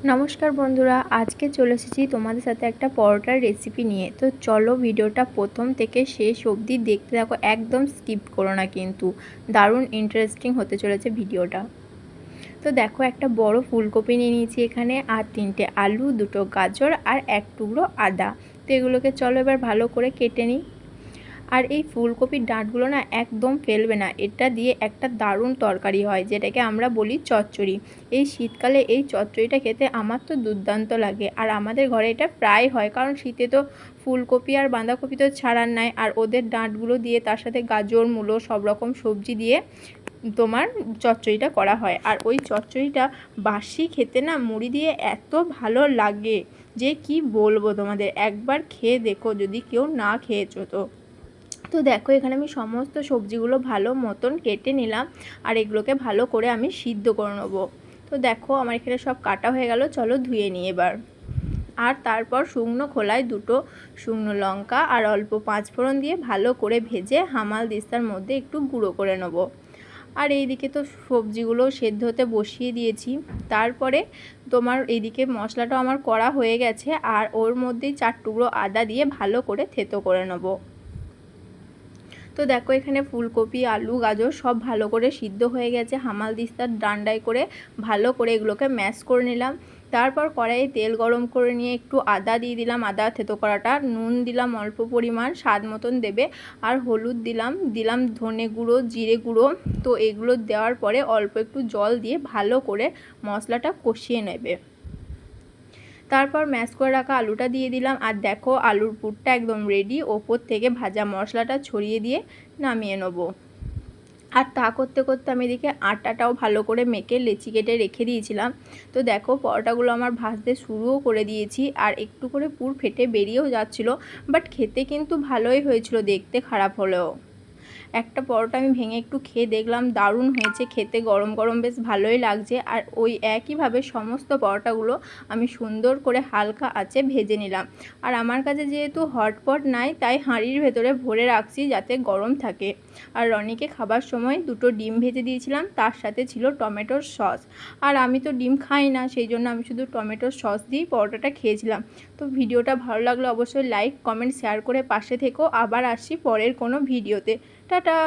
নমস্কার বন্ধুরা, আজকে চলে এসেছি তোমাদের সাথে একটা পরোটার রেসিপি নিয়ে। তো চলো ভিডিওটা প্রথম থেকে শেষ অবধি দেখতে থাকো, একদম স্কিপ করো না কিন্তু। দারুণ ইন্টারেস্টিং হতে চলেছে ভিডিওটা। তো দেখো, একটা বড় ফুলকপি নিয়ে নিয়েছি এখানে, আর 3টে আলু, 2টো গাজর আর 1 টুকরো আদা। তো এগুলোকে চলো এবার ভালো করে কেটে নিই। আর এই ফুলকপির ডাঁটগুলো না একদম ফেলবে না, এটা দিয়ে একটা দারুণ তরকারি হয় যেটাকে আমরা বলি চচ্চড়ি। এই শীতকালে এই চচ্চড়িটা খেতে আমার তো দুর্দান্ত লাগে, আর আমাদের ঘরে এটা প্রায় হয়, কারণ শীতে তো ফুলকপি আর বাঁধাকপি তো ছাড়ার নাই, আর ওদের ডাঁটগুলো দিয়ে তার সাথে গাজর, মূলো সব রকম সবজি দিয়ে তোমার চচ্চড়িটা করা হয়। আর ওই চচ্চড়িটা বাসি খেতে না মুড়ি দিয়ে এত ভালো লাগে যে কি বলবো তোমাদের, একবার খেয়ে দেখো যদি কেউ না খেয়েছো তো। তো দেখো, এখানে আমি সমস্ত সবজিগুলো ভালো মতন কেটে নিলাম, আর এগুলোকে ভালো করে আমি সিদ্ধ করে নেবো। তো দেখো, আমার এখানে সব কাটা হয়ে গেল, চলো ধুয়ে নিই এবার। আর তারপর শুকনো খোলায় 2টো শুকনো লঙ্কা আর অল্প 5 ফোড়ন দিয়ে ভালো করে ভেজে হামাল দিস্তার মধ্যে একটু গুঁড়ো করে নেব। আর এইদিকে তো সবজিগুলো সেদ্ধ হতে বসিয়ে দিয়েছি। তারপরে তোমার এইদিকে মশলাটা আমার করা হয়ে গেছে, আর ওর মধ্যেই 4 টুকরো আদা দিয়ে ভালো করে থেতো করে নেব। তো দেখো, এখানে ফুলকপি, আলু, গাজর সব ভালো করে সিদ্ধ হয়ে গেছে। হামাল দিস্তার ডান্ডায় করে ভালো করে এগুলোকে ম্যাশ করে নিলাম। তারপর কড়াইয়ে তেল গরম করে নিয়ে একটু আদা দিয়ে দিলাম, আদা থেতো করাটা, নুন দিলাম অল্প পরিমাণ, স্বাদ মতন দেবে, আর হলুদ দিলাম ধনে গুঁড়ো, জিরে গুঁড়ো। তো এগুলো দেওয়ার পরে অল্প একটু জল দিয়ে ভালো করে মশলাটা কষিয়ে নেবে। তারপর ম্যাশ করে রাখা আলুটা দিয়ে দিলাম, আর দেখো আলুর পুরটা একদম রেডি। ওপর থেকে ভাজা মশলাটা ছড়িয়ে দিয়ে নামিয়ে নেব। আর তা করতে করতে আমি এদিকে আটাটাও ভালো করে মেখে লেচি কেটে রেখে দিয়েছিলাম। তো দেখো, পরোটাগুলো আমার ভাজতে শুরুও করে দিয়েছি, আর একটু করে পুর ফেটে বেরিয়েও যাচ্ছিলো, বাট খেতে কিন্তু ভালোই হয়েছিল, দেখতে খারাপ হলেও। একটা পরোটা আমি ভেঙে একটু খেয়ে দেখলাম, দারুণ হয়েছে খেতে, গরম গরম বেশ ভালোই লাগছে। আর ওই একইভাবে সমস্ত পরোটাগুলো আমি সুন্দর করে হালকা আঁচে ভেজে নিলাম। আর আমার কাছে যেহেতু হটপট নাই, তাই হাঁড়ির ভেতরে ভরে রাখছি যাতে গরম থাকে। আর রনিকে খাবার সময় 2টো ডিম ভেজে দিয়েছিলাম, তার সাথে ছিল টমেটোর সস। আর আমি তো ডিম খাই না, সেই জন্য আমি শুধু টমেটোর সস দিয়েই পরোটাটা খেয়েছিলাম। তো ভিডিওটা ভালো লাগলে অবশ্যই লাইক, কমেন্ট, শেয়ার করে পাশে থেকো। আবার আসছি পরের কোনো ভিডিওতে। টাটা।